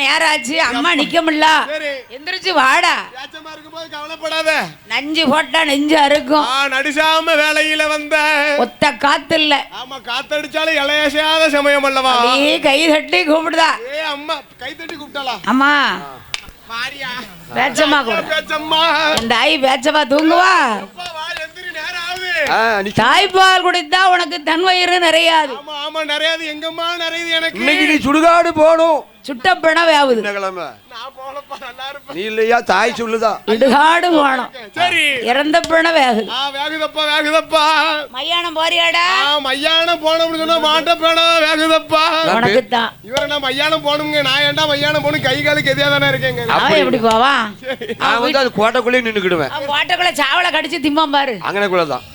நேராச்சு அம்மா நிக்க முடியல எந்திரிச்சு வாடா கவலைப்படாத நஞ்சு போட்டா நெஞ்சு அறுக்கும் நடிசாம வேலையில வந்த ஒத்த காத்து இல்ல ஆமா காத்தடிச்சாலும் இளையாசாத சமயம் அல்லவா கை தட்டி கூப்பிடுதா அம்மா கை தட்டி கூப்பிட்டாளா அம்மா பேச்சம்மா இந்த ஆயி பேச்சம்மா தூங்குவா தாய்ப்பால் குடித்தா உனக்கு தன் வயிறு நிறையாது நிறையாது எங்கம்மா நிறையுது எனக்கு இன்னைக்கு நீ சுடுகாடு போகணும் சுட்ட பிணம் வேவுது நீ இல்லையா தாய் சொல்லுதா இடுகாடு போனோம் சரி இறந்த பிணம் வேகுதப்பா மையானம் போறியாடா மையானம் போனோம்னு சொன்னா மாட்ட பிணம் வேகுதப்பா உனக்கு தான் இவரை நான் மையானம் போகணுங்க நான் ஏன்டா மையானம் போகணும் கை காலுக்கு எதியா தானே இருக்கேங்க அவன் எப்படி போவான் நான் வந்து அது கோட்டைக்குள்ளே நின்னுக்கிடுவேன் கோட்டைக்குள்ள சாவலை கடிச்சு திம்பான் பாரு அங்கனக்குள்ளதான்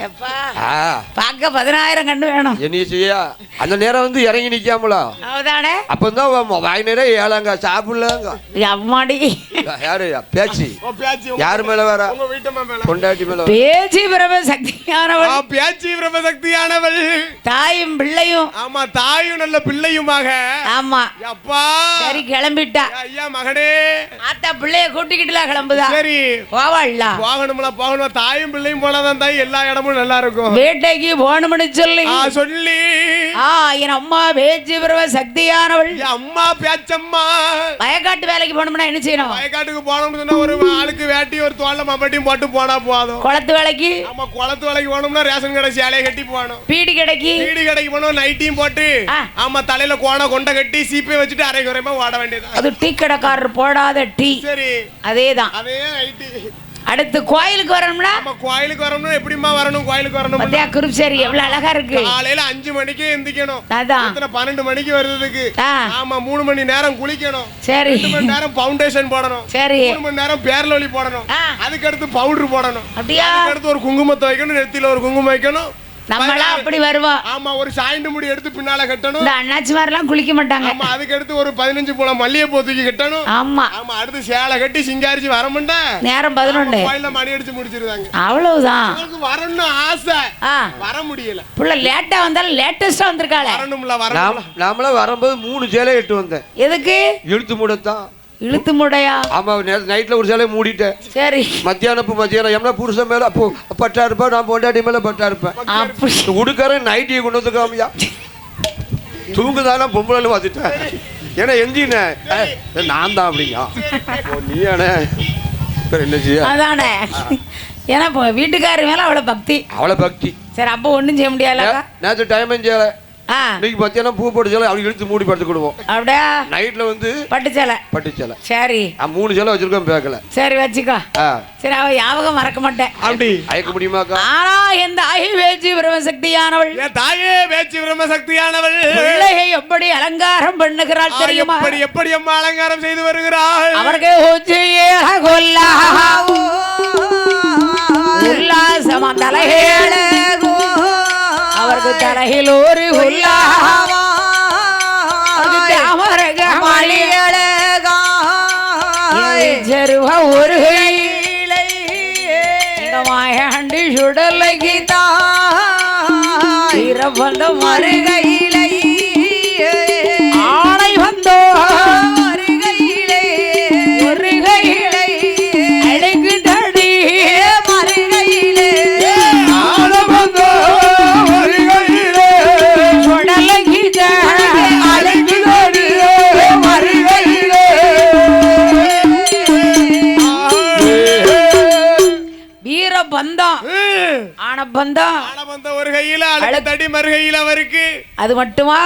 பாக்க 10000 கண்டு வேணும் என்ன செய்யா அந்த நேரம் வந்து இறங்கி நிக்காமலா அவதானே அப்பதான் வாய் நிறைய ஏழாங்க சாப்பிடலாங்க அம்மாடி யாரு பேச்சு யாரு மேல வர கொண்டாட்டி மேல பேச்சு பிரப சக்தியானவள் பேச்சு பிரப சக்தியானவள் தாயும் பிள்ளையும் ஆமா தாயும் நல்ல பிள்ளையுமாக ஆமா அப்பா சரி கிளம்பிட்டா ஐயா மகனே ஆத்தா பிள்ளைய கூட்டிக்கிட்டுல கிளம்புதா சரி போவாள்ல போகணும் தாயும் பிள்ளையும் போனாதான் தாய் எல்லா இடமும் நல்லா இருக்கும் வேட்டைக்கு போகணும்னு சொல்லி என் அம்மா பேச்சு பிரப சக்தியானவள் அம்மா பேச்சம்மா வயக்காட்டு வேலைக்கு போனோம்னா என்ன செய்யணும் வயக்காட்டுக்கு போனோம்னு சொன்னா ஒரு ஆளுக்கு வேட்டி ஒரு தோல்ல மம்பட்டியும் போட்டு போனா போதும் குளத்து வேலைக்கு ஆமா குளத்து வேலைக்கு போனோம்னா ரேஷன் கடை சேலையை கட்டி போகணும் பீடி கடைக்கு போனோம் நைட்டியும் போட்டு ஆமா தலையில கோண கொண்டை கட்டி சீப்பை வச்சுட்டு அரை குறைமா ஓட வேண்டியது அது டீ கடைக்காரர் போடாத டீ சரி அதேதான் அதே நைட்டி அடுத்து கோயிலுக்கு வரணும்னா கோயிலுக்கு வரணும்னா எப்படிமா வரணும் கோயிலுக்கு வரணும் பத்தியா குருப்சேரி எவ்வளவு அழகா இருக்கு காலையில 5 மணிக்கு எந்திக்கணும் அதான் 12 மணிக்கு வருதுக்கு ஆமா 3 மணி நேரம் குளிக்கணும் சரி 2 மணி நேரம் ஃபவுண்டேஷன் போடணும் சரி 3 மணி நேரம் பேர்லோலி போடணும் அதுக்கு அடுத்து பவுடர் போடணும் அப்படியே அதுக்கு அடுத்து ஒரு குங்குமத்தை வைக்கணும் நெத்தியில ஒரு குங்குமம் வைக்கணும் நம்மளா அப்படி வருவோம் ஆமா ஒரு சாய்ந்து முடி எடுத்து பின்னால கட்டணும் இந்த அண்ணாச்சி மாதிரிலாம் குளிக்க மாட்டாங்க ஆமா அதுக்கு அடுத்து ஒரு 15 போல மல்லிகை பூ தூக்கி கட்டணும் ஆமா ஆமா அடுத்து சேலை கட்டி சிங்காரிச்சு வரமுண்டா நேரம் 11 கோயில்ல மணி அடிச்சு முடிச்சிருவாங்க அவ்வளவுதான் உங்களுக்கு வரணும் ஆசை வர முடியல புள்ள லேட்டா வந்தாலும் லேட்டஸ்டா வந்திருக்காளே வரணும்ல நாமள வரும்போது 3 சேலை எட்டு வந்தேன் எதுக்கு இழுத்து மூடத்தான் இழுத்து முடையா ஆமா நைட்ல ஒரு சேலை மூடிட்டேன் சரி மத்தியானம் எம்னா புருஷன் மேல அப்போ பட்டா இருப்பேன் நான் பொண்டாட்டி மேல பட்டா இருப்பேன் உடுக்கறேன் நைட்டியை கொண்டு வந்து காமியா தூங்குதானா பொம்பளை பார்த்துட்டேன் ஏன்னா எந்தின நான் தான் அப்படிங்க நீயானே என்ன செய்ய அதானே ஏன்னா வீட்டுக்காரர் மேல அவ்வளவு பக்தி சரி அப்போ ஒண்ணும் செய்ய முடியல நேற்று டைம் செய்யல இன்னைக்கு மத்தியானம் பூ போட்டு சேலை அவங்க இழுத்து மூடி படுத்துக்கிடுவோம் அப்படியா நைட்ல வந்து பட்டு சேலை சரி 3 சேலை வச்சிருக்கோம் பேக்கல சரி வச்சுக்கோ சரி அவ ஞாபகம் மறக்க மாட்டேன் அப்படி அயக்க முடியுமாக்கா ஆனா என் தாயை பேச்சு பிரம்ம சக்தியானவள் என் தாயே பேச்சு பிரம்ம சக்தியானவள் பிள்ளையை எப்படி அலங்காரம் பண்ணுகிறாள் தெரியுமா எப்படி அம்மா அலங்காரம் செய்து வருகிறாள் அவருக்கு உல்லாசமா தலைகேள அவருக்கு தலையில் ஒரு ஒரு மாயாண்டி சுடலைக்கு தாரபந்த மருகையிலை ஆணை வந்தோ மருகையிலே ஒரு கையிலை அழகு தடி மருகையிலே ஒரு கையில தடி மறுகையில அவருக்கு அது மட்டுமா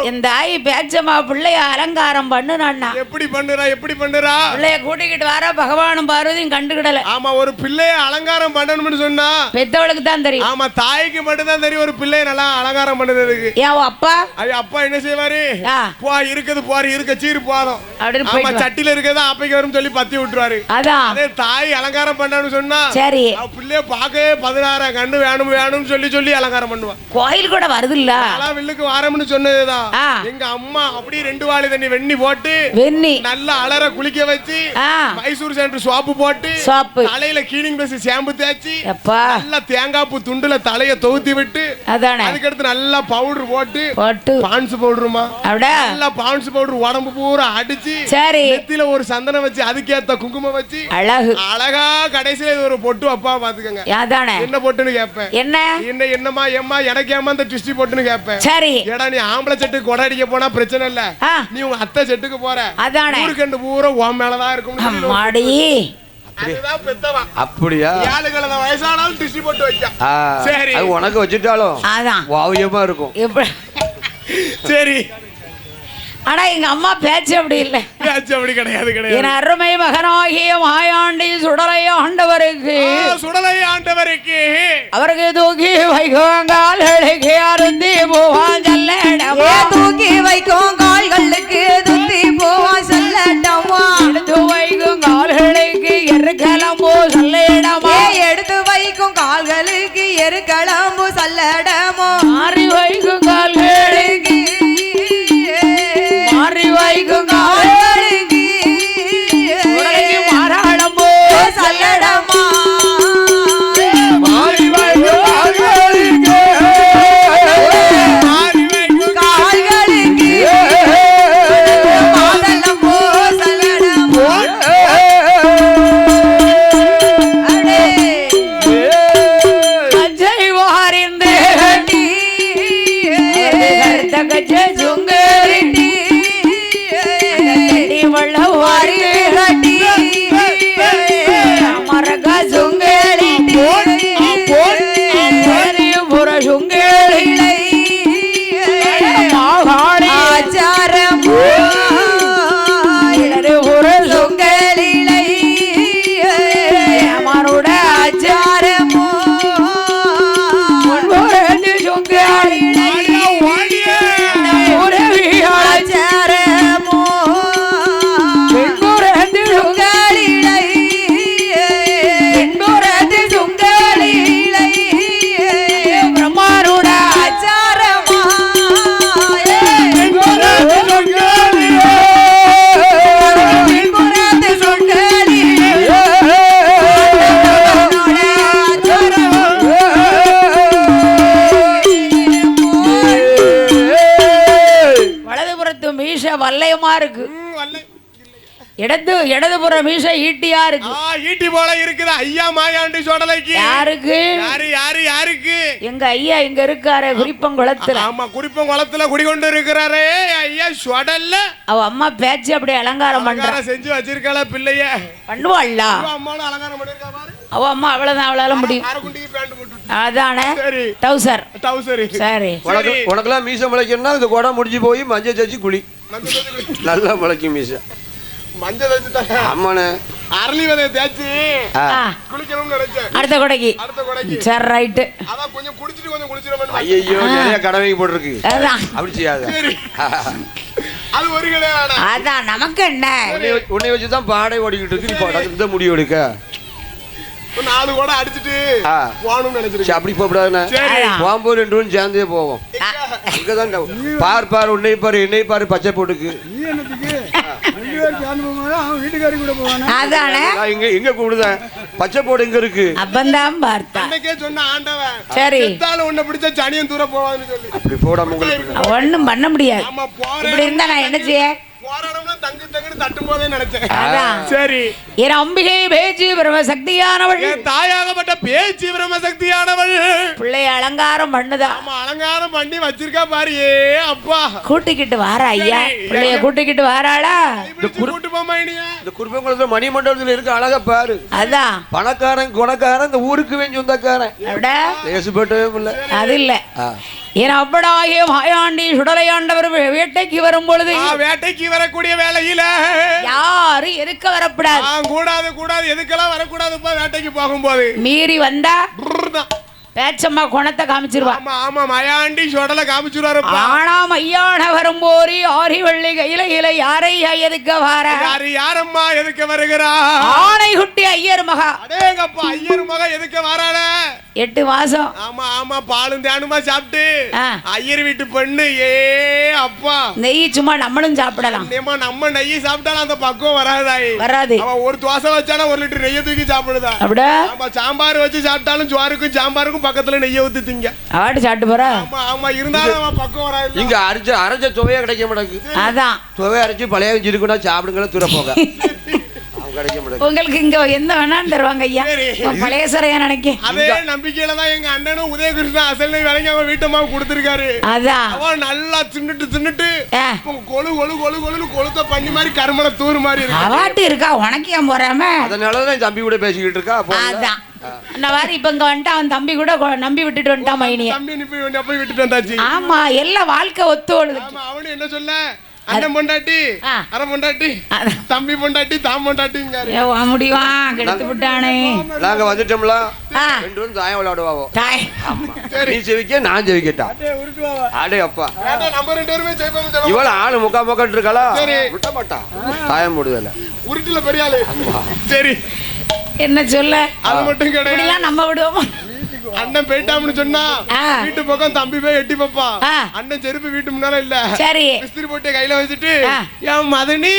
இந்த தாய் பேச்சம்மா பிள்ளைய அலங்காரம் பண்ணுனா எப்படி பண்ணுறா பிள்ளைய கூட்டிக்கிட்டு வர பகவானும் பார்வதியும் கண்டுகிடல ஆமா ஒரு பிள்ளைய அலங்காரம் பண்ணணும்னு சொன்னா பெத்தவளுக்கு தான் தெரியும் ஆமா தாய்க்கு மட்டும் தான் தெரியும் ஒரு பிள்ளைய நல்லா அலங்காரம் பண்ணுறதுக்கு ஏன் அப்பா அப்பா என்ன செய்வாரு இருக்க சீரு போதும் அப்படின்னு சட்டில இருக்கதா அப்பைக்கு வரும் சொல்லி பத்தி விட்டுருவாரு அதான் தாய் அலங்காரம் பண்ணணும்னு சொன்னா சரி பிள்ளைய பார்க்கவே 16 கண்டு வேணும் வேணும்னு சொல்லி சொல்லி அலங்காரம் பண்ணுவா. கோயில் கூட வருது இல்ல வில்லுக்கு வாரம்னு சொன்னதுதான். எங்க அம்மா அப்படியே 2 வாளி தண்ணி வெண்ணி போட்டு நல்லா அலற குளிக்க வச்சு மைசூர் சென்டர் சோப்பு போட்டு தலையில கிளீனிங் பிரஷ் ஷாம்பு தேய்ச்சி நல்லா தேங்காய் பூ துண்டுல தலைய தொகுத்தி விட்டு அதுக்கடுத்து நல்லா பவுடர் போட்டு பான்ஸ் பவுடருமா நல்லா பான்ஸ் பவுடர் உடம்பு பூரா அடிச்சு நெத்தியில ஒரு சந்தனம் வச்சு அதுக்கேத்த குங்குமம் வச்சு அழகா கடைசியில ஒரு பொட்டு அப்பா பாத்துக்கங்க. என்ன பொட்டுன்னு கேட்பேன். என்னமா ஏம்மா எனக்கு ஏமா அந்த ட்விஸ்டி பொட்டுன்னு கேட்பேன். சரி ஏடா நீ ஆம்பளை செட்டுக்கு கொடை அடிக்க போனா பிரச்சனை இல்ல, நீ உங்க அத்தை செட்டுக்கு போற ஊருக்கண்டு பூரா உன் மேலதான் இருக்கும். அப்படியா? வயசானாலும் ட்விஸ்டி பொட்டு வைக்க சரி உனக்கு வச்சுட்டாலும் வாவியமா இருக்கும். சரி ஆனா எங்க அம்மா பேச்சு அப்படி இல்ல. பேச்சு அப்படி கிடையாது கிடையாது. என் அருமை மகனாகிய மாயாண்டி சுடலை ஆண்டவருக்கு அவருக்கு தூக்கி வைக்கும் கால்களுக்கு அருந்தி போவான் செல்லடமா. தூக்கி வைக்கும் கால்களுக்கு துந்தி போவான் செல்லடமா. எடுத்து வைக்கும் கால்களுக்கு எருக்கிளம்பு செல்லடமா. எடுத்து வைக்கும் கால்களுக்கு எருக்கிளம்பு செல்லடமா. மாறி வைக்கும் கால்களுக்கு மாறி வைக்கும் கால்களுக்கு மாறாளம்போ செல்லடமா. மாறி வைக்கும் கால்களுக்கு மாதளம்போ செல்லடமா. கஜை வாரிந்து கஜை சுங்கரிட்டி மரக சுங்கேரி புற சுங்கேரி ஆச்சாரம் புற சுங்கேரி அமருட ஆச்சாரமோ சுங்கேரி ஆச்சாரமோ வல்லையமா இருக்கு. இடதுபுற மீச ஈட்டியா இருக்கு. ஈட்டி போல இருக்குது ஐயா மாயாண்டி சோடலைக்கு. யாருக்கு? யாருக்கு? எங்க ஐயா இங்க இருக்காரு குறிப்பங்குளத்துல. ஆமா குறிப்பங்குளத்துல குடிகொண்டு இருக்கிறாரே ஐயா சோடல்ல. அவ அம்மா பேச்சு அப்படியே அலங்காரம் பண்றா. செஞ்சு வச்சிருக்காள பிள்ளைய. பண்ணுவாள்ல. அம்மாவும் அலங்காரம் பண்ணிருக்கா பாரு. அவ அம்மா அவ்வளவுதான் அவளால முடியும். அதானே டவுசர். சரி உனக்கெல்லாம் மீச முளைக்கணும்னா இந்த குடம் முடிஞ்சு போய் மஞ்சள் தேய்ச்சி குளி நல்லா முளைக்கும் மீச. மஞ்சள் தேய்ச்சி அம்மானே அரளி விதைய தேய்ச்சி குளிக்கணும்னு நினைச்சேன். அடுத்த கொடைக்கு சரி ரைட்டு. அதான் கொஞ்சம் குடிச்சிட்டு கொஞ்சம் குளிச்சிரணும். ஐயோ நிறைய கடமைக்கு போட்டுருக்கு. அப்படி செய்யாத. அது ஒரு கிடையாது. அதான் நமக்கு என்ன உன்னை வச்சுதான் பாடை ஓடிக்கிட்டு இருக்கு. இந்த முடிவு எடுக்க 4 கூட அடிச்சிட்டு போகணும்னு நினைச்சிருக்கேன். அப்படி போகக்கூடாதுண்ணே. போகும்போது 2 பேரும் சேர்ந்தே போவோம். இங்கதான் பார் உன்னை பாரு என்னை பாரு பச்சை போட்டுக்கு எங்க கூடுதேன் பச்சை போடு எங்க இருக்கு அப்பந்தான் பார்த்தா சொன்ன ஆண்டவன். சரி உன்னை பிடிச்ச சனியன் தூர போவான்னு சொல்லி அப்படி போடாம உங்களுக்கு ஒண்ணும் பண்ண முடியாது. இப்படி இருந்தா நான் என்ன செய்ய? அம்பிகை பேச்சு பிரம்மசக்தியானவள். தாயாகப்பட்ட பேச்சு பிரம்மசக்தியானவள் பிள்ளை அலங்காரம் பண்ணுதா? அலங்காரம் பண்ணி வச்சிருக்கா பாரு. அப்பா கூட்டிக்கிட்டு வாரா ஐயா. பிள்ளைய கூட்டிக்கிட்டு வாராளா? இந்த குருபங்குளத்துல மணி மண்டபத்துல இருக்க அழகா பாரு. அதான் பணக்காரன் குணக்காரன் இந்த ஊருக்கு சொந்தக்காரன். அது இல்ல என் அப்படாகிய மாயாண்டி சுடலையாண்டவர் வேட்டைக்கு வரும் பொழுது வேட்டைக்கு வரக்கூடிய வேலையில யாரும் எதுக்க வரக்கூடாது. கூடாது எதுக்கெல்லாம் வரக்கூடாது. வேட்டைக்கு போகும்போது மீறி வந்தா பேச்சம்மா குணத்தை காமிச்சிருவா. ஆமா மாயாண்டி சுடலை காமிச்சிருவாரு. ஆனா மையான வரும்போது ஆரி வெள்ளி கையில யாரை எதுக்க வர? யாரம்மா எதுக்க வருகிறா? ஆனை குட்டி ஐயர் மகா. அடேங்கப்பா ஐயர் மகா எதுக்க வராள? 8 மாசம். ஆமா ஆமா பாலும் தேனுமா சாப்பிட்டு ஐயர் வீட்டு பெண்ணு அப்பா நெய் சும்மா நம்மளும் சாப்பிடலாம். நம்ம நெய் சாப்பிட்டாலும் அந்த பக்குவம் வராது. அவன் ஒரு தோசை வச்சானா 1 லிட்டர் நெய்யை தூக்கி சாப்பிடுதா. அப்படியே சாம்பார் வச்சு சாப்பிட்டாலும் ஜோருக்கும் சாம்பாருக்கும் பக்கத்துல நெய்யை ஊத்தி திங்க. ஆட்டு சாப்பிட்டு போறா. ஆமா ஆமா இருந்தாலும் அவன் பக்குவம் வராது. இங்க அரைச்ச துவையா கிடைக்க மாட்டேங்குது. அதான் துவையை அரைச்சு பழைய இருக்குன்னா சாப்பிடுங்கள துற போக உங்களுக்கு இங்க என்ன வேணாலும் தருவாங்க ஐயா. பழைய சரையா நினைக்க அதே நம்பிக்கையில தான் எங்க அண்ணனும் உதயகிருஷ்ணன் அசல் நெய் விலைக்கு அவன் வீட்டம்மா கொடுத்திருக்காரு. அதான் அவன் நல்லா தின்னுட்டு கொழு கொழு கொழு கொழுன்னு கொளுத்த பண்ணி மாதிரி கருமல தூர் மாதிரி இருக்கு. அவாட்டு இருக்கா உனக்கு ஏன் போறாம? அதனாலதான் தம்பி கூட பேசிக்கிட்டு இருக்கா. அதான் நான் வாரி இப்ப இங்க வந்துட்டு அவன் தம்பி கூட நம்பி விட்டுட்டு வந்துட்டான் மைனிய. போய் விட்டுட்டு வந்தாச்சு. ஆமா எல்லாம் வாழ்க்கை ஒத்து ஓடுது. அவனு என்ன சொல்ல அண்ணன் பொண்டாட்டி அரை பொண்டாட்டி தம்பி பொண்டாட்டி தாம் பொண்டாட்டிங்காரு. முடிவா கெடுத்து விட்டானே. நாங்க வந்துட்டோம்ல ரெண்டு பேரும் தாயம் விளையாடுவாவோ. நீ செவிக்க நான் செவிக்கட்டா. அடே அப்பா நம்ம 2 பேருமே ஜெயிப்போம். இவள ஆளு முக்கா முக்காட்டு இருக்காளா விட்ட மாட்டா. தாயம் போடுதல உருட்டுல பெரிய ஆளு. சரி என்ன சொல்ல அது மட்டும் கிடையாது. நம்ம விடுவோம். அண்ணன் போயிட்டாம்னு சொன்னா வீட்டு பக்கம் தம்பி போய் எட்டி பாப்பான். அண்ணன் செருப்பு வீட்டு முன்னால இல்ல. சரி மிஸ்திரி போட்டு கையில வச்சுட்டு ஏன் மதனி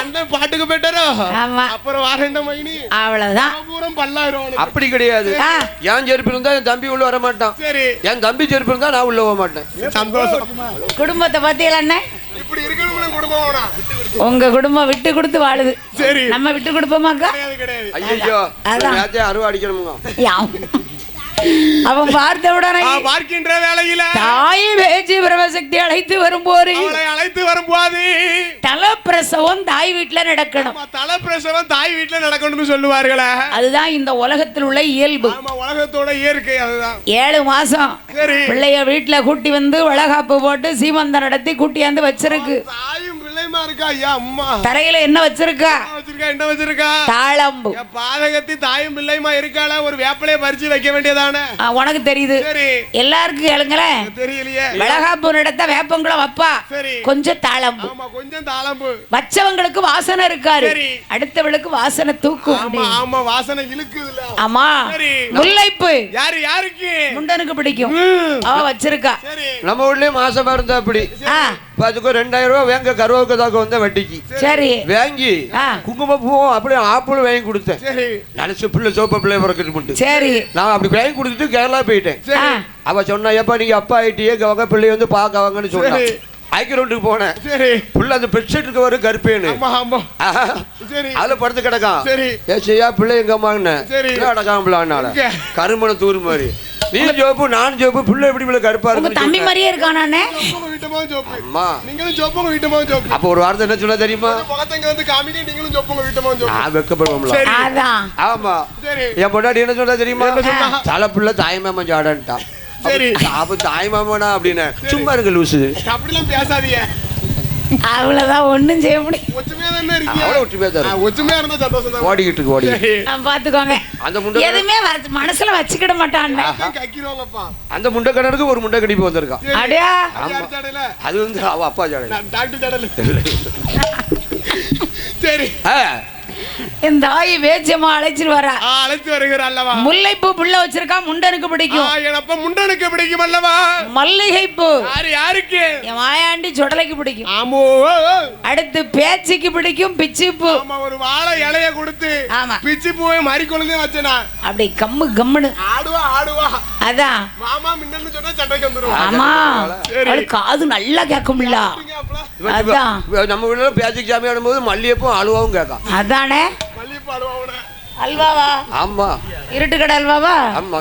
அண்ணன் பாட்டுக்கு போயிட்டாரோ அப்புறம் வாரண்ட மைனி அவ்வளவுதான் பூரம் பல்லாயிரம். அப்படி கிடையாது. என் செருப்பு இருந்தா என் தம்பி உள்ள வர மாட்டான். சரி என் தம்பி செருப்பு இருந்தா நான் உள்ள போக மாட்டேன். சந்தோஷம். குடும்பத்தை பத்தியில அண்ணன் இப்படி இருக்கணும் குடும்பம். உங்க குடும்பம் விட்டு கொடுத்து வாழுது. சரி நம்ம விட்டு கொடுப்போமாக்கா? ஐயோ அருவா அடிக்கணுங்க. அவன் பார்த்த உடனே பார்க்கின்ற வேளையில தாயை வேஜி பிரமசக்தி அழைத்து வரும்போது தலப்பிரசவம் தாய் வீட்டுல நடக்கணும். தலப்பிரசவம் தாய் வீட்டுல நடக்கணும்னு சொல்லுவார்களே. அதுதான் இந்த உலகத்தில் உள்ள இயல்பு. உலகத்தோட இயற்கை அதுதான். 7 மாசம் பிள்ளைய வீட்டுல கூட்டி வந்து வளகாப்பு போட்டு சீமந்தம் நடத்தி கூட்டியாந்து வச்சிருக்கு. தரையில என்ன வச்சிருக்கா? என்ன வச்சிருக்கா? தாளம்பு. பாதகத்தி தாயும் பிள்ளைமா இருக்காள ஒரு வேப்பலைய பறிச்சு வைக்க வேண்டியதானே. உனக்கு தெரியுது. எல்லாருக்கும் கேளுங்களேன். தெரியலையே. வளகாப்பு நடத்த வேப்பங்குளம் வப்பா கொஞ்சம் தாளம்பு. கொஞ்சம் தாளம்பு வச்சவங்களுக்கு வாசனை இருக்காரு. அடுத்தவளுக்கு வாசனை தூக்கும். ஆமா வாசனை இழுக்குதுல. ஆமா முல்லைப்பு யாருக்கு முண்டனுக்கு பிடிக்கும். அவ வச்சிருக்கா. நம்ம ஊர்லயே மாசமா இருந்தா அப்படி அதுக்கு 2000 ரூபாய் வேங்க கருவாக்கு தாக்க வந்த வட்டிக்கு. சரி வாங்கி குங்குமப்பூவும் அப்படியே ஆப்பிள் வாங்கி கொடுத்தேன். நினைச்சு பிள்ளை சோப்ப பிள்ளை பிறக்கட்டு. சரி நான் அப்படி வாங்கி கொடுத்துட்டு கேரளா போயிட்டேன். அவ சொன்னா எப்ப நீங்க அப்பா ஆயிட்டியே கவங்க பிள்ளை வந்து பாக்க வாங்கன்னு சொன்னா ஐக்கிரோண்டுக்கு போனேன். சரி புள்ள அந்த பெட்ஷீட்டுக்கு வரும் கருப்பேன்னு அதுல படுத்து கிடக்கான். சரி ஏசியா பிள்ளை எங்க அம்மான்னு கிடக்காம பிள்ளானால கருமண தூர் மாதிரி நீ ஜோப்பு நான் ஜோப்பு பிள்ளை எப்படி பிள்ளை கருப்பா இருக்கு. தம்பி மாதிரியே இருக்கானே. அம்மா நீங்களும் ஜோப்புங்க வீட்டுமா ஜோப்பு. அப்ப ஒரு வார்த்தை என்ன சொல்ல தெரியுமா? பக்கத்தங்க வந்து காமிங்க நீங்களும் ஜோப்புங்க வீட்டுமா ஜோப்பு. நான் வெக்கப்படுவோம்ல. அதான் ஆமா. என் பொண்டாட்டி என்ன சொல்ல தெரியுமா? தலை பிள்ளை தாய் மாமா ஜாடன்ட்டான். சரி அப்ப தாய் மாமானா அப்படின்னு சும்மா இருக்கு லூசு. அப்படிலாம் பேசாதீங்க. அவ்வளவுதான் ஒண்ணும் செய்ய முடியும். ஓடிக்கிட்டு பாத்துக்கோங்க. அந்த முண்டை எதுவுமே மனசுல வச்சுக்கிட மாட்டான். அந்த முண்டை கடனுக்கு ஒரு முண்டை கடிப்பு வந்திருக்கான். அடியா அது வந்து அவ அப்பா ஜாடல். சரி இந்த தாய் வேச்சியம்மா அழைச்சிட்டு வரா. அழைத்து வருகிறார் அல்லவா. முல்லைப்பூ புள்ள வச்சிருக்கா முண்டனுக்கு பிடிக்கும். எனப்ப முண்டனுக்கு பிடிக்கும் அல்லவா. மல்லிகைப்பூ யாருக்கு? என் மாயாண்டி சொடலைக்கு பிடிக்கும். ஆமோ. அடுத்து பேச்சிக்கு பிடிக்கும் பிச்சிப்பூ. ஆமா ஒரு வாழை இலைய கொடுத்து ஆமா பிச்சிப்பூவை மாறி கொழுந்தே வச்சனா அப்படி கம்மு கம்முன்னு ஆடுவா. அதான் மாமா மின்னல்னு சொன்னா சண்டைக்கு வந்துரும். ஆமா அவளுக்கு காது நல்லா கேட்கும்ல. அதான் நம்ம வீட்ல பேச்சிக்கு சாமி ஆடும்போது மல்லிகைப்பூ அழுவாவும் கேட்கும். அதானே அல்வாவா? ஆமா இருட்டு கடை அல்வாவா? ஆமா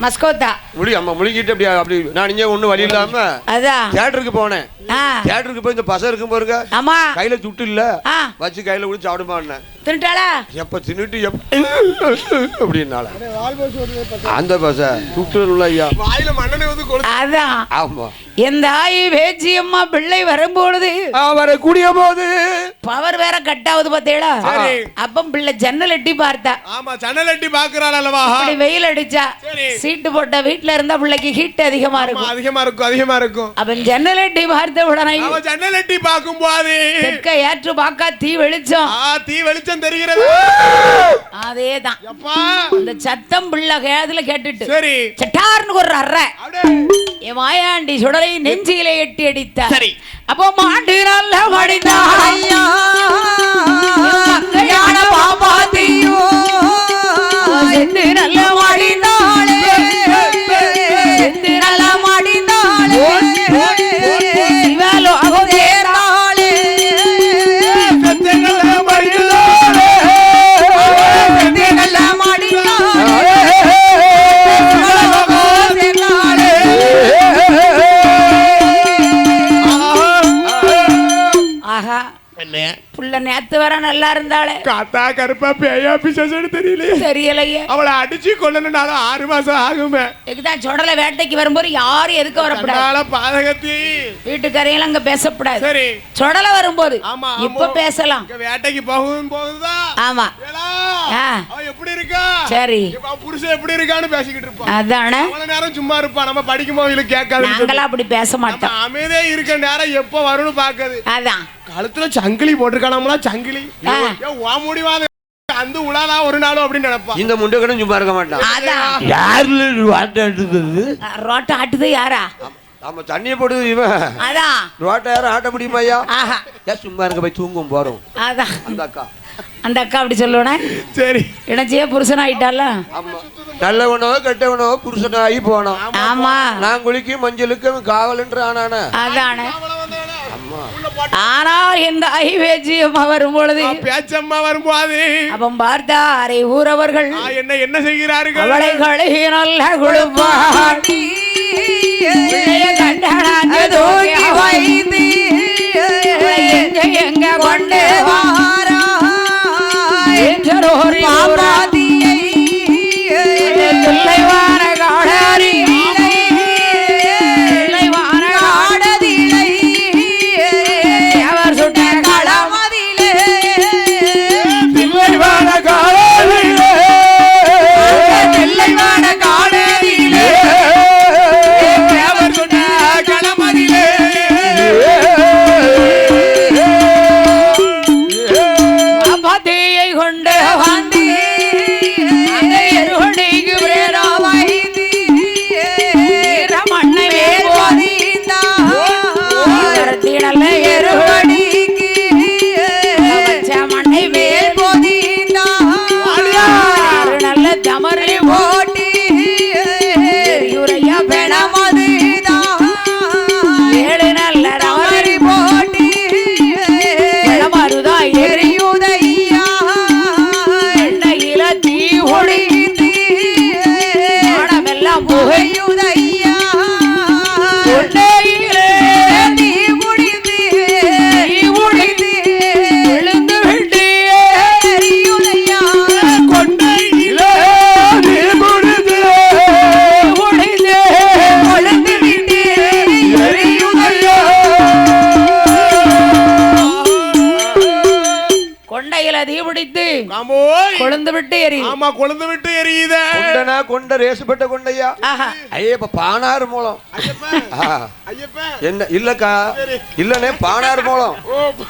மஸ்கோத்தா முடி. அம்மா முழுங்கிட்டு அப்படி நான் இங்கே ஒன்றும் வழி இல்லாம அதான் தியேட்டருக்கு போனேன். தியேட்டருக்கு போய் இந்த பசங்க இருக்கும் பாருங்க. ஆமா கையில துட்டு இல்ல வச்சு கையில கூட சாப்பிடுமான்னு தின்னுட்டாளா? எப்ப தின்னுட்டு அப்படின்னால அந்த பச துட்டு இல்ல ஐயா வாயில மண்ணெண்ணை வந்து கொடுத்து. அதான் ஆமா எந்த ஆயி வேச்சியம்மா பிள்ளை வரும்பொழுது வரக்கூடிய போது பவர் வேற கட் ஆகுது பாத்தீங்களா? அப்ப பிள்ளை ஜன்னல் எட்டி பார்த்தா. ஆமா ஜன்னல் எட்டி பாக்குறாள் அல்லவா? அப்படி வெயில் அடிச்சா சீட்டு போட்ட வீட்ல இருந்தா பிள்ளைக்கு ஹீட் அதிகமா இருக்கும். அதிகமா இருக்கும். அப்ப ஜன்னல் எட்டி பார்த்த உடனே அவ ஜன்னல் எட்டி பாக்கும் போது தெற்க ஏற்று பாக்கா தீ வெளிச்சம் தெரிகிறது. அதேதான் அந்த சத்தம் பிள்ளை கேதுல கேட்டுட்டு சரி சட்டார்னு ஒரு அறை என் மாயாண்டி சுடலை நெஞ்சிலே எட்டி அடித்தா. சரி அப்போ மாண்டு நல்ல மடிந்தா ஐயா பாப்பாத்தியோ செந்து நல்ல மடிந்தாளே செந்து நல்ல மடிந்தாளே சிவலோகம் தேர்ந்தாளே செந்து நல்ல மடிந்தாளே செந்து நல்ல மடிந்தாளே சிவலோகம் தேர்ந்தாளே. ஆஹா புள்ள நேத்து வர நல்லா இருந்தாளே காத்தா கருப்பா பேயா பிசாசு தெரியலையே. அவளை அடிச்சு கொல்லணும்னாலும் 6 மாசம் ஆகுமே. இதுதான் சொடல வேட்டைக்கு வரும்போது யாரும் எதுக்கு வரக்கூடாது. பாதகத்தி வீட்டுக்காரையெல்லாம் அங்க பேசக்கூடாது. சரி சொடல வரும்போது இப்ப பேசலாம். வேட்டைக்கு போகுதுதான். ஆமா எப்படி இருக்கா சரி புருஷன் எப்படி இருக்கான்னு பேசிக்கிட்டு இருப்பான். அதானே அவ்வளவு நேரம் சும்மா இருப்பான். நம்ம படிக்கும் போது கேட்காது. நாங்களாம் அப்படி பேச மாட்டோம். அமைதியா இருக்க நேரம் எப்ப வரும்னு பாக்குது. அதான் கழுத்துல சங்கிலி போட்டிருக்கானாமலா சங்கிலி முடிவாத அந்த உலாலா ஒரு நாளும் அப்படின்னு நினைப்பா. இந்த முண்டகனும் சும்மா இருக்க மாட்டான். யாருல ரோட்டை ஆட்டுது? ரோட்டை ஆட்டுது யாரா? நம்ம தண்ணியை போடுது இவன். அதான் ரோட்டை யாரும் ஆட்ட முடியுமா? ஐயா ஏன் சும்மா இருக்க போய் தூங்கும் போறோம். அதான் அந்த அக்கா அப்படி சொல்லுவேனே. சரி இணைச்சியே புருஷன் ஆயிட்டால. நல்லவனோ கெட்டவனோ புருஷனாகி போனோம். ஆமா நான் குளிக்கும் மஞ்சளுக்கு காவல்ன்ற ஆனானே. அதானே ஆனால் இந்த ஐவேஜியம்மா வரும்பொழுது பேச்சம்மா வரும்போது அவன் பார்த்தாரை ஊரவர்கள் என்ன செய்கிறார்கள்? அவளை கழுகி நல்ல கொடுப்பார் எங்க கொண்டு வார காடாரி கொழுந்து விட்டு எரியுது. ஆமா கொழுந்து விட்டு எரியுது. கொண்டனா கொண்ட ரேசுபட்ட கொண்டையா. ஐயப்ப பானார் மூலம். என்ன இல்லக்கா இல்லனே பானார் மூலம்.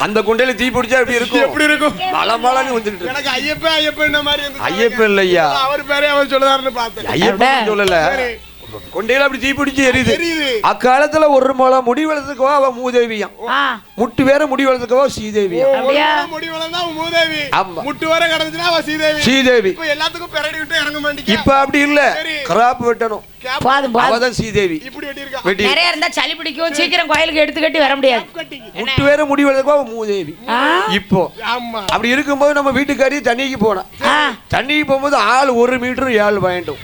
அந்த குண்டையில தீ பிடிச்சா எப்படி இருக்கும்? எப்படி இருக்கும்? மலமலன்னு வந்துட்டு. எனக்கு ஐயப்ப மாதிரி ஐயப்ப இல்லையா. அவர் பேரே அவர் சொல்றாருன்னு பார்த்தேன். ஐயப்ப சொல்லல. கொண்டையில அப்படி தீ பிடிச்சு எரியுது. அக்காலத்துல ஒரு முளை முடி வளர்த்துக்கவோ அவ மூதேவியாம். முட்டு வேற முடி வளர்த்துக்கவோ ஸ்ரீதேவியாம். முடி வளர்ந்தா மூதேவி. முட்டு வேற கடந்துனா அவ ஸ்ரீதேவி. ஸ்ரீதேவி. இப்ப எல்லாத்துக்கும் பெரடி விட்டு இறங்க மாட்டீங்க. இப்ப அப்படி இல்ல. கிராப் வெட்டணும். அவதான் ஸ்ரீதேவி. இப்படி வெட்டிருக்கா. நிறைய இருந்தா சளி பிடிக்கும். சீக்கிரம் கோயிலுக்கு எடுத்து கட்டி வர முடியாது. முட்டு வேற முடி வளர்த்துக்கவோ அவ மூதேவி. இப்போ அப்படி இருக்கும்போது நம்ம வீட்டுக்காரி தண்ணிக்கு போனா. தண்ணிக்கு போகும்போது ஆள் 1 மீட்டர் 7 வேண்டும்.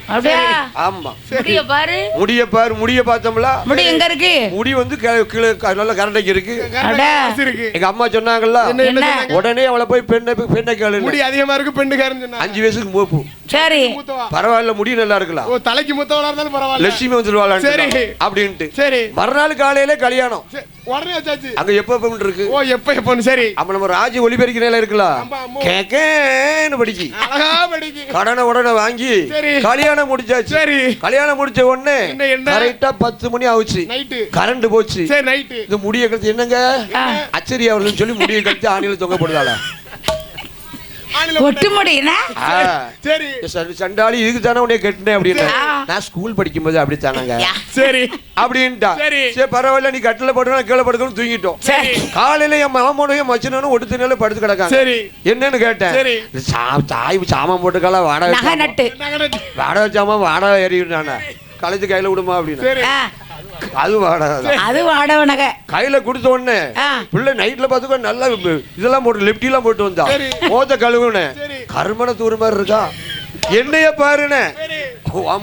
ஆமா பாரு முடிய பார்த்தோம்ல. முடி எங்க இருக்கு? முடி வந்து கீழே நல்ல கரண்டைக்கு இருக்கு. எங்க அம்மா சொன்னாங்கல்ல உடனே அவளை போய் பெண்ணை கேளு. முடி அதிகமா இருக்கு பெண்ணுக்காரன் சொன்னா 5 வயசுக்கு மூப்பு. சரி பரவாயில்ல முடி நல்லா இருக்கலாம். தலைக்கு மூத்தவளா இருந்தாலும் பரவாயில்ல. லட்சுமி வந்துருவாளா அப்படின்ட்டு. சரி மறுநாள் காலையில கல்யாணம். உடனே வச்சாச்சு. அங்க எப்ப இருக்கு? ஓ எப்ப சரி. அப்ப நம்ம ராஜி ஒலிபெருக்கி நிலையில இருக்கலாம். கேக்கேன்னு படிச்சு அழகா படிச்சு கடனை உடனே வாங்கி கல்யாணம் முடிச்சாச்சு. சரி கல்யாணம் முடிச்ச உடனே கரெக்டா 10 மணி ஆச்சு. நைட்டு கரண்ட் போச்சு. சரி நைட்டு இது முடிய கழிச்சு என்னங்க அச்சரியா வருதுன்னு சொல்லி முடிய கழிச்சு ஆணியில தொங்க போடுதால ஒட்டு முடியுனா. சரி சண்டாளி இதுக்கு தானே உன்னை கட்டினேன் அப்படின்னு. நான் ஸ்கூல் படிக்கும் போது அப்படி தானாங்க. சரி அப்படின்ட்டா. சரி பரவாயில்ல நீ கட்டில போட்டு கீழே படுக்கணும் தூங்கிட்டோம். காலையில என் மாமனும் மச்சனும் ஒடுத்து நிலை படுத்து கிடக்காங்க. சரி என்னன்னு கேட்டேன். தாய் சாமான் போட்டுக்கால வாடகை சாமான் வாடகை ஏறிவிட்டானே கலைச்சு கையில விடுமா அப்படின்னு. அது வாடகை நகை கையில குடுத்த உடனே பிள்ளை நைட்ல பாத்துக்கோ நல்லா இதெல்லாம் போட்டு லெப்டி எல்லாம் போட்டு வந்தா மோத கழுவுன கருமண தூர மாதிரி இருக்கா. என்னைய பாருன்னு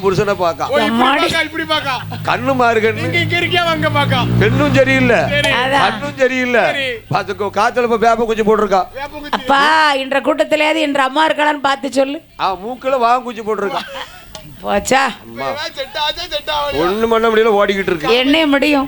புருஷனை பாக்கா கண்ணு மாறுகண்ணு பெண்ணும் சரியில்லை கண்ணும் சரியில்லை பாத்துக்கோ காத்துல பேப்ப குச்சி போட்டிருக்கா. அப்பா இன்ற கூட்டத்திலேயாவது என்ற அம்மா இருக்கலான்னு பார்த்து சொல்லு. மூக்குல வாங்க குச்சி போட்டிருக்கா. போச்சா ஒண்ணு பண்ண முடியல ஓடிக்கிட்டு இருக்கு. என்ன முடியும்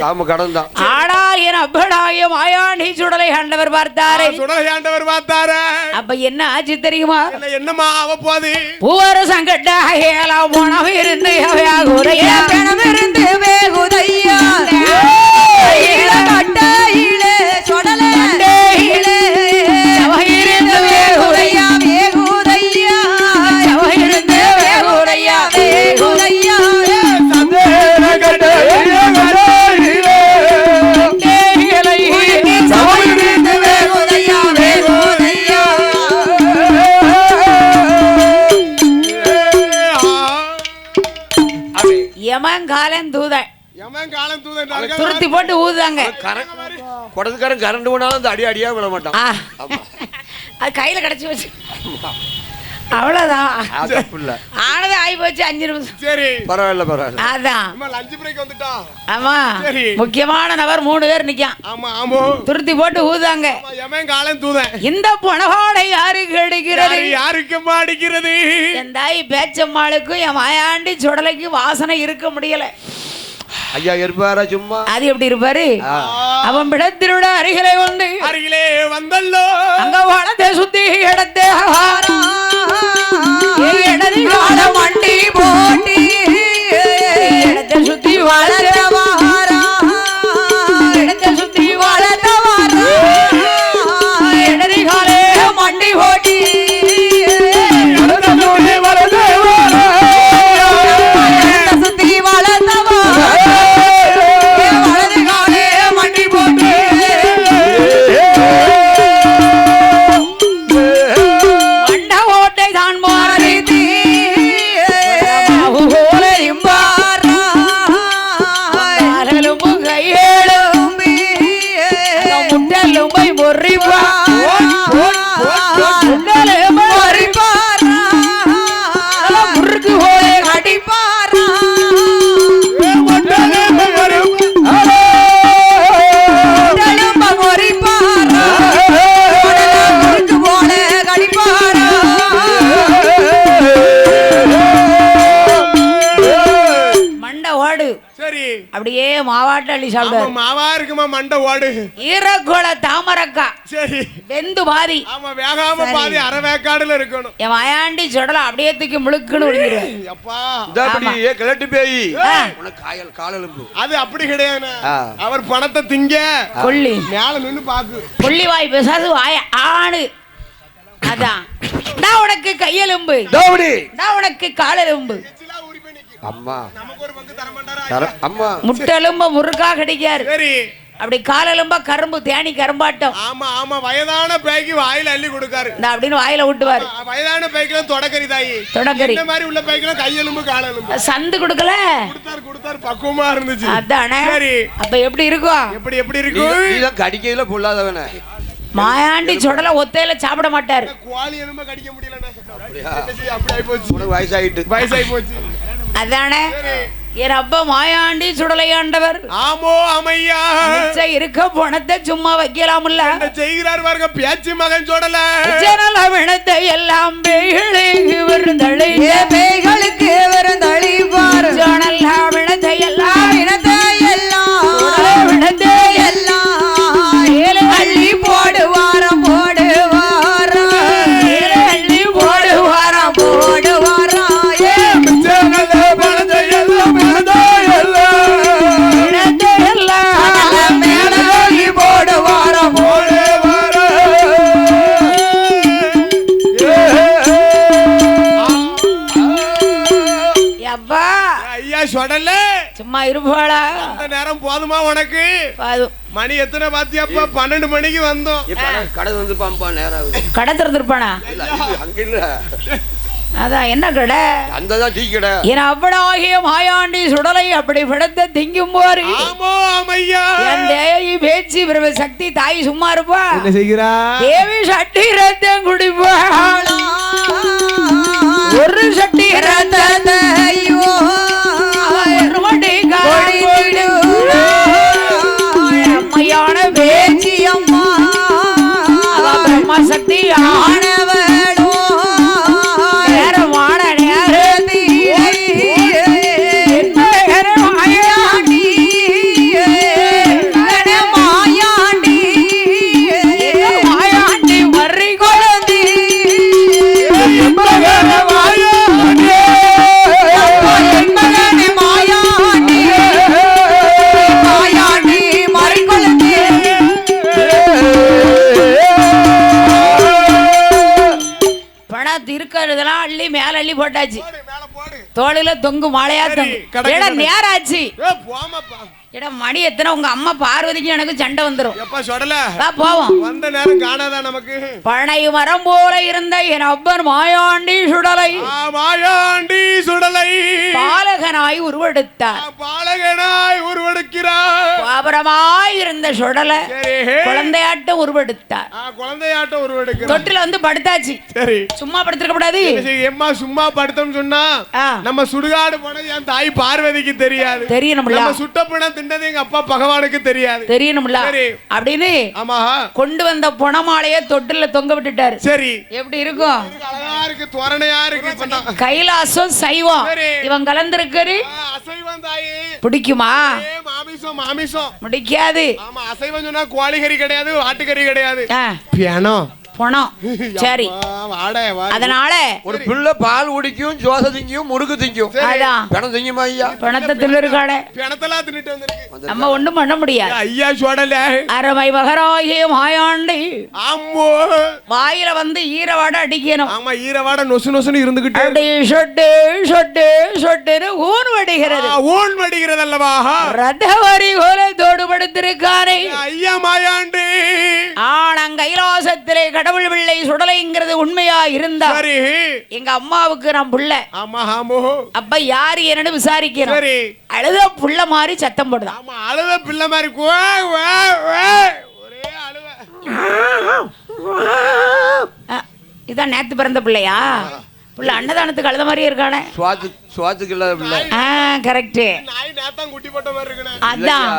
காம கடன் தான். ஆடாய அப்படாய மாயாண்டி சுடலை ஆண்டவர் பார்த்தாரே. சுடலை ஆண்டவர் பார்த்தாரே. அப்ப என்ன ஆச்சு தெரியுமா? என்னமா அவ போது பூவர சங்கட்ட ஏலா போனவ இருந்து வேகுதையா கணமிருந்து வேகுதையா ஈழ கட்டையிலே சுடலை கட்டையிலே சவயிருந்து வேகுதையா வேகுதையா சவயிருந்து வேகுதையா வேகுதையா சந்தேன கட்டையிலே கட்டையிலே சவயிருந்து வேகுதையா வேகுதையா. யமங்காலன் தூதன் துருத்தி போட்டு ஊதுதாங்க. குடத்துக்காரன் கரண்ட் போனாலும் அந்த அடி அடியா விட மாட்டான். அது கையில கிடைச்சி வச்சு அவ்வளவுதான். ஆனது ஆகி போச்சு 5 நிமிஷம். சரி பரவாயில்ல பரவாயில்ல. அதான் லஞ்ச் பிரேக் வந்துட்டா. ஆமா முக்கியமான நபர் 3 பேர் நிக்கான். ஆமா ஆமா துருத்தி போட்டு ஊதுதாங்க. யமங்காலன் தூதன். இந்த பொணவாடை யாருக்கு அடிக்கிறது? யாருக்குமா அடிக்கிறது? என் தாய் பேச்சம்மாளுக்கும் என் மாயாண்டி சுடலைக்கு வாசனை இருக்க முடியல. ஐயா இருப்பாரா சும்மா? அது எப்படி இருப்பாரு? அவன் பிடத்திருட அருகிலே வந்தல்லோ அங்க வளத்தை சுத்தி இடத்தே இடது கால மண்டி போட்டி இடத்தை சுத்தி வளர்த்தவாரா இடத்தை சுத்தி வளர்த்தவாரா இடது காலே மண்டி போட்டி சுத்தி வளர்த்தவாரா அப்படியே மாவாட்ட அள்ளி சாப்பிடுவாரு. மாவா இருக்குமா மண்டை ஓடு ஈரக்குள தாமரக்கா. சரி வெந்து பாதி. ஆமா வேகாம பாதி அரை வேக்காடுல இருக்கணும். என் மாயாண்டி சுடல அப்படியே தூக்கி முழுக்குன்னு ஒளிஞ்சிருவேன். அப்பா அப்படியே கிளட்டு பேய் உனக்கு காயல் காலெலும்பு. அது அப்படி கிடையாது. அவர் பணத்தை திங்க கொள்ளி மேல நின்னு பாக்கு கொள்ளி வாய் பேசாது வாய ஆணு. அதான் நான் உனக்கு கையெலும்பு நான் உனக்கு காலெலும்பு. அம்மா அம்மா முட்டெலும்ப முருகா கிடைக்காரு. அப்படி காலெலும்பா கரும்பு தேனி கரும்பாட்டம். ஆமா ஆமா வயதான பேய்க்கு வாயில அள்ளி கொடுக்காரு. அப்படின்னு வாயில விட்டுவாரு. வயதான பேய்க்கு தொடக்கறி தாயி தொடக்கறி இந்த மாதிரி உள்ள பேய்க்கு கையெலும்பு காலெலும்பு சந்து கொடுக்கல கொடுத்தாரு பக்குவமா இருந்துச்சு. அதானே சரி அப்ப எப்படி இருக்கும்? எப்படி இருக்கும்? நீ கடிக்கையில பொல்லாதவனே. மாயாண்டி சுடல ஒத்தையில சாப்பிட மாட்டாரு. கோழி எலும்ப கடிக்க முடியலன்னா அப்படி ஆயி போச்சு. உனக்கு வயசாகி போச்சு. அதானே என் அப்பா மாயாண்டி சுடலையாண்டவர். ஆமோ அம்மையா இருக்க பணத்தை சும்மா வைக்கலாம்ல செய்கிறார் பாருங்க பேச்சு மகன் சுடல ஜனல வினத்தை எல்லாம் பேய்களுக்கு விருந்தளி பேய்களுக்கு விருந்தளி பாரு ஜனல வினத்தை எல்லாம் வினத்தை எல்லாம் சொடல சும்மா இருப்பாளா? அந்த நேரம் போதுமா உனக்கு? மணி எத்தனை பாத்தியாப்பா? 12 மணிக்கு வந்தோம். கடை வந்து பாம்பா நேரம் கடை திறந்துருப்பானா? அங்க இல்ல, அதான் என்ன கடை? அந்த டீ கடை. என் அவ்வளாகிய மாயாண்டி சுடலை அப்படி படத்தை திங்கும் போது என் தேவி பேச்சு பிரப சக்தி தாய் சும்மா இருப்பா? என்ன செய்கிறா? தேவி சட்டி ரத்தம் குடிப்பா. ஒரு சட்டி ரத்தையோ அம்மையான பேச்சி அம்மா பிரம்மா சக்தி ஆனவளோ நேரமான நேரத்தி மாயாண்டி மாயாண்டி மாயாண்டி மறி குழந்தி இருக்கிறதெல்லாம் அள்ளி மேல அள்ளி போட்டாச்சு. தோளில தொங்கு மாலையா தொங்கு. நேராச்சு. மணி எத்தனை? உங்க அம்மா பார்வதிக்கு எனக்கு சண்டை வந்துரும். போவோம். வந்த நேரம் காணாதா நமக்கு? பனை மரம் போல இருந்த என் அப்பன் மாயாண்டி சுடலை மாயாண்டி சுடலை பாலகனாய் உருவெடுத்தார். பாலகனாய் உருவெடுக்கிறார். பாபரமாய் இருந்த சுடலை குழந்தையாட்டம் உருவெடுத்தார். குழந்தையாட்டம் உருவெடுக்கிறார். தொட்டில வந்து படுத்தாச்சு. சரி, சும்மா படுத்திருக்க கூடாது. எம்மா சும்மா படுத்தோம்னு சொன்னா நம்ம சுடுகாடு போனது என் தாய் பார்வதிக்கு தெரியாது. தெரியணும்ல. நம்ம சுட்ட பணம் திண்டது எங்க அப்பா பகவானுக்கு தெரியாது. தெரியணும்ல அப்படின்னு கொண்டு வந்த பொணமாலைய தொட்டில தொங்க விட்டுட்டாரு. சரி, எப்படி இருக்கும்? அழகா இருக்கு, தோரணையா இருக்கு. கைலாசம் சைவம் இவன் கலந்திருக்காரு. அசைவம் தாயே பிடிக்குமா? மாமிசம் மாமிசம் பிடிக்காது. ஆமா, அசைவம் சொன்னா கோழிக்கறி கிடையாது, ஆட்டுக்கறி கிடையாது, பியானம் பணம். சரி, அதனால ஒரு பிள்ளை பால் குடிக்கும், ஜோசை திங்கும், முறுக்கு திங்கும். பணம் திங்குமா ஐயா? பணத்தை தின்னுருக்காட பணத்தெல்லாம் தின்னுட்டு வந்திருக்கு. நம்ம ஒண்ணும் பண்ண முடியாது. ஐயா சொடல அறவை மகராகிய மாயாண்டி ஆம்போ வாயில வந்து ஈரவாட அடிக்கணும். ஆமா, ஈரவாட நொசு நொசுன்னு இருந்துகிட்டு அப்படி சொட்டு சொட்டு சொட்டுன்னு ஊன் வடிகிறது. ஊன் வடிகிறது அல்லவா? ரதவரி கோல தோடுபடுத்திருக்காரே ஐயா மாயாண்டி. கைலாசத்திலே கடவுள் பிள்ளை சுடலைங்கிறது உண்மையா இருந்தா எங்க அம்மாவுக்கு நான் புள்ள. அப்ப யாரு என்னன்னு விசாரிக்கிறோம். அழுத புள்ள மாதிரி சத்தம் போடுதான். அழுத பிள்ளை மாதிரி ஒரே அழுவ. இதான் நேத்து பிறந்த பிள்ளையா? புள்ள அன்னதானத்துக்கு அழுத மாதிரி இருக்கானே. சுவாத்துக்கு இல்லாத பிள்ளை. கரெக்ட். நாய் நாத்தம் குட்டி போட்ட மாதிரி இருக்குனே. அதான்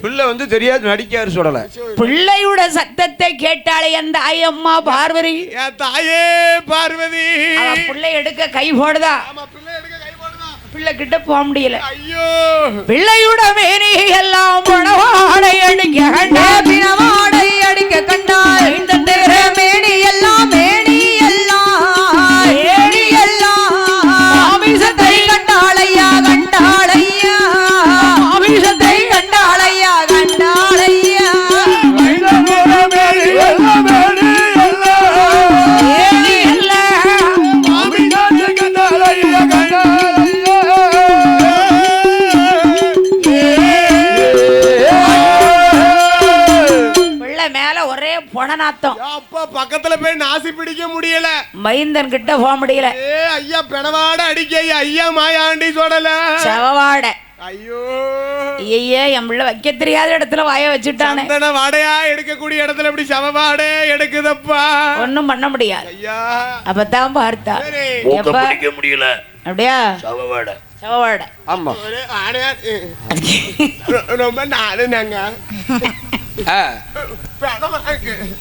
பிள்ளை வந்து தெரியாது, நடிக்காரு சுடலை. பிள்ளையோட சத்தத்தை கேட்டாலே அந்த ஐயம்மா பார்வதி. தாயே பார்வதி பிள்ளை எடுக்க கை போடுதா. பிள்ளை கிட்ட போக முடியல. ஐயோ, பிள்ளையோட மேனி எல்லாம் பணவாடை அடிக்க பிணவாடை அடிக்க கண்டாய். இந்த மேனி எல்லாம் மேனி எல்லாம் ஏணி எல்லாம் மாமிசத்தை கண்டாளையா கண்டாளையா மாமிசத்தை கண்டாளையா கண்டாளையா ஏணி எல்லாம் மாமிசத்தை கண்டாளையா பொணநாத்தம். அப்பா பக்கத்துல போய் நாசி பிடிக்க முடியல. மைந்தன் கிட்ட போக முடியல. ஐயா பெணவாட அடிக்க ஐயா மாயாண்டி சொல்லல சவவாட. ஐயோ ஐயே, என் பிள்ளை வைக்க தெரியாத இடத்துல வாய வச்சுட்டானே. வாடையா எடுக்கக்கூடிய இடத்துல இப்படி சவவாட எடுக்குதப்பா. ஒண்ணும் பண்ண முடியாது. ஐயா அப்பதான் பார்த்தா பிடிக்க முடியல. அப்படியா? சவவாட சவவாட. ஆமா, ரொம்ப நானுங்க.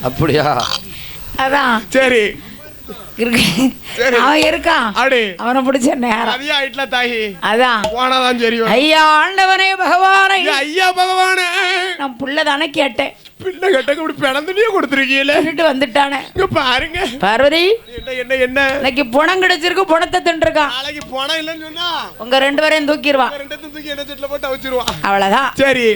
அப்படியா? அதான் சரி, அவன் இருக்கான். அவனை பிடிச்ச நேரம் அதான் போனாதான் சரி. ஐயா ஆண்டவனே பகவானே. ஐயா பகவானே, நான் புள்ளதானே கேட்டேன். பிள்ளை கட்டக்கு இப்படி பிறந்துட்டே கொடுத்துருக்கீங்களே. வந்துட்டானே பாருங்க பார்வதி. என்ன என்ன இன்னைக்கு பணம் கிடைச்சிருக்கு, பணத்தை தின்றுருக்கான். நாளைக்கு பணம் இல்லைன்னு சொன்னா உங்க 2 பேரையும் தூக்கிடுவான். தூக்கி என்ன செட்ல போட்டு வச்சிருவான். அவ்வளவுதான். சரி,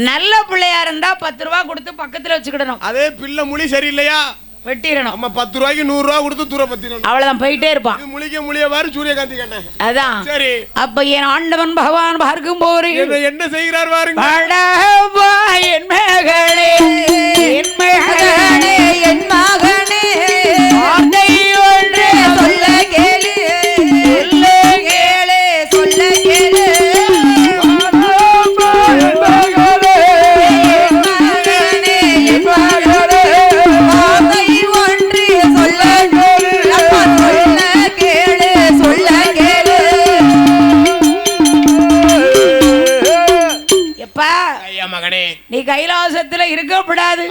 நல்ல பிள்ளையா இருந்தா 10 ரூபாய் கொடுத்து பக்கத்துல வச்சுக்கிடணும். அதே பிள்ளை மொழி சரியில்லையா வெட்டிடணும். நம்ம 10 ரூபாய்க்கு 100 ரூபாய் கொடுத்து தூர பத்திரணும். அவ்வளவுதான் போயிட்டே இருப்பான். முழிய வாரு சூரியகாந்தி கண்ண. அதான் சரி. அப்ப என் ஆண்டவன் பகவான் பார்க்கும் போது என்ன செய்கிறார் பாருங்க. என் மகளே என் மகளே என் மகனே சொல்ல கேளு சொல்ல கேளு மகனே நீ கைலாசத்துல இருக்கக்கூடாது.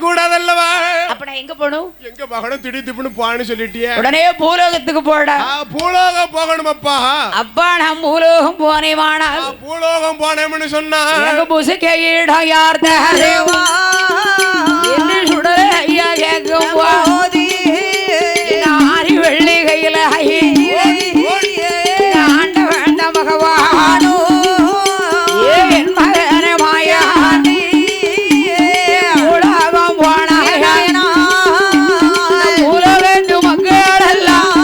கூடாதல்லவா? அப்ப நான் எங்க போகணும்? எங்க போகணும்? திடீர்னு போன்னு சொல்லிட்டியே. உடனே பூலோகத்துக்கு போடா. பூலோகம் போகணும் அப்பா. அப்பா நான் பூலோகம் போனேவானா? பூலோகம் போனேன்னு சொன்னா எங்க புசுக்கையிட யார் தேவா என்று சுடலை ஐயா கேட்கும் போது ஆரி வெள்ளி கையில ஆண்ட வேண்ட பகவானோ என் மகன மாயாண்டி உலகம் போன உலகத்து மக்கள் எல்லாம்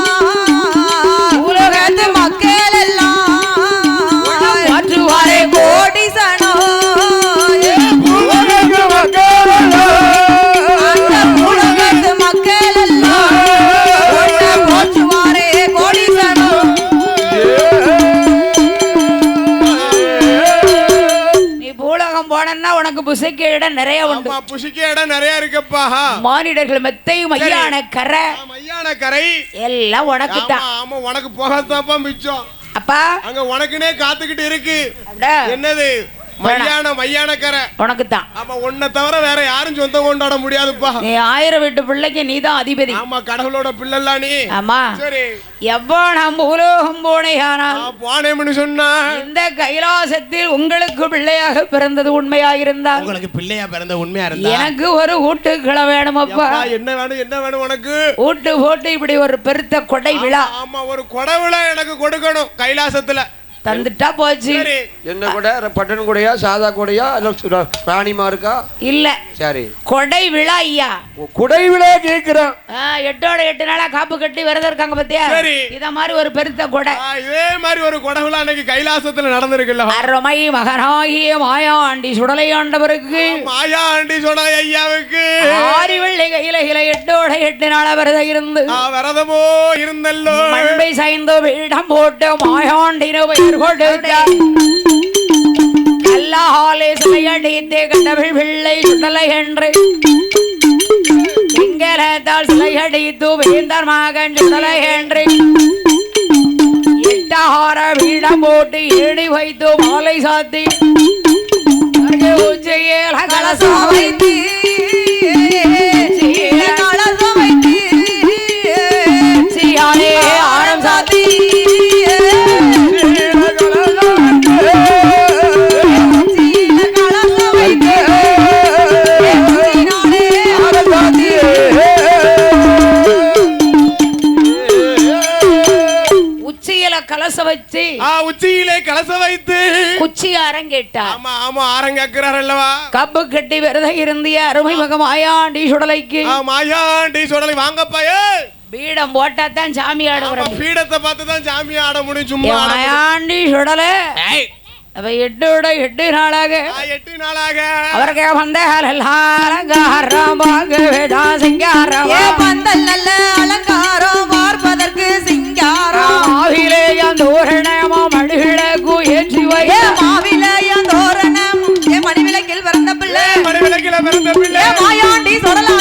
உலகத்து மக்கள் எல்லாம் மாற்றுவாரே கோடி சனோ உலகத்து மக்கள் எல்லாம் மாற்றுவாரே கோடி சனோ. போனா உனக்கு புசிக்க இடம் நிறைய உண்டு. புசிக்க இடம் நிறைய இருக்குப்பா. மானிடர்கள் மெத்தை மையான கரை எல்லாம் உனக்கு தான். ஆமா உனக்கு போகத்தாப்பா மிச்சம். அப்பா அங்க உனக்குனே காத்துக்கிட்டு இருக்கு. என்னது? மையான கரை உனக்கு தான். ஆமா உன்னை தவிர வேற யாரும் சொந்தம் கொண்டாட முடியாதுப்பா. நீ 1000 வீட்டு பிள்ளைக்கு நீதான் அதிபதி. ஆமா கடவுளோட பிள்ளைல நீ. ஆமா சரி. எவ்வளோ நாம் உலோகம் போனேன்னு சொன்னா இந்த கைலாசத்தில் உங்களுக்கு பிள்ளையாக பிறந்தது உண்மையாயிருந்தா உங்களுக்கு பிள்ளையா பிறந்த உண்மையா இருந்தா எனக்கு ஒரு ஊட்டுக்களை வேணும் அப்பா. என்ன வேணும் உனக்கு? ஊட்டு போட்டு இப்படி ஒரு பெருத்த கொடை விழா. ஆமா ஒரு கொடை விழா எனக்கு கொடுக்கணும் கைலாசத்துல. தந்துட்டா போச்சு. என்ன கூட பட்டன் கூடையா சாதா கூடையா ராணிமா இருக்கா? இல்ல சரி கொடை விழா ஐயா. கொடை விழா கேக்குறேன். 8 நாளா காப்பு கட்டி விரதம் இருக்காங்க பத்தியா? இத மாதிரி ஒரு பெருத்த கொடை. இதே மாதிரி ஒரு கொடை விழா அன்னைக்கு கைலாசத்துல நடந்திருக்குல்ல. அருமை மகனாகிய மாயாண்டி சுடலை ஆண்டவருக்கு மாயாண்டி சுடலை ஐயாவுக்கு ஆரி வெள்ளை கையில 8 நாளா விரதம் இருந்து விரதமோ இருந்தல்லோ மண்பை சாய்ந்த வீடம் போட்டு மாயாண்டின கல்லாலே சிலையடித்தே கண்டவள் பிள்ளை சுடலை என்று சிங்களத்தால் சிலையடித்து வேந்தர் மகன் சுடலை என்று 8 வீடம் போட்டு ஏடி வைத்து மாலை சாத்தி உச்சையேல கலசம் வைத்து சியாலே ஆரம் சாத்தி உச்சியிலே கலச வைத்து குச்சி அரங்கேட்டார். ஆமா ஆமா அரங்கேற்கிறார் அல்லவா. கப்பு கட்டி விரதம் இருந்திய அருமை மக மாயாண்டி சுடலைக்கு மாயாண்டி சுடலை வாங்கப்பா. பீடம் போட்டா தான் சாமி ஆட வரும். பீடத்தை பார்த்து தான் சாமி ஆட முடியும். சும்மா மாயாண்டி சுடலை அப்ப 8 நாளாக அவருக்கு வந்த அலங்காரம் பந்தல் நல்ல அலங்காரம் பார்ப்பதற்கு சிங்காரம் மாவிலேயம் தோரணமா மணிவிளக்கு ஏற்றி வை மாவிலேயம் தோரணம் மணிவிளக்கில் பிறந்த பிள்ளை மணிவிளக்கில் பிறந்த பிள்ளை மாயாண்டி சொடலா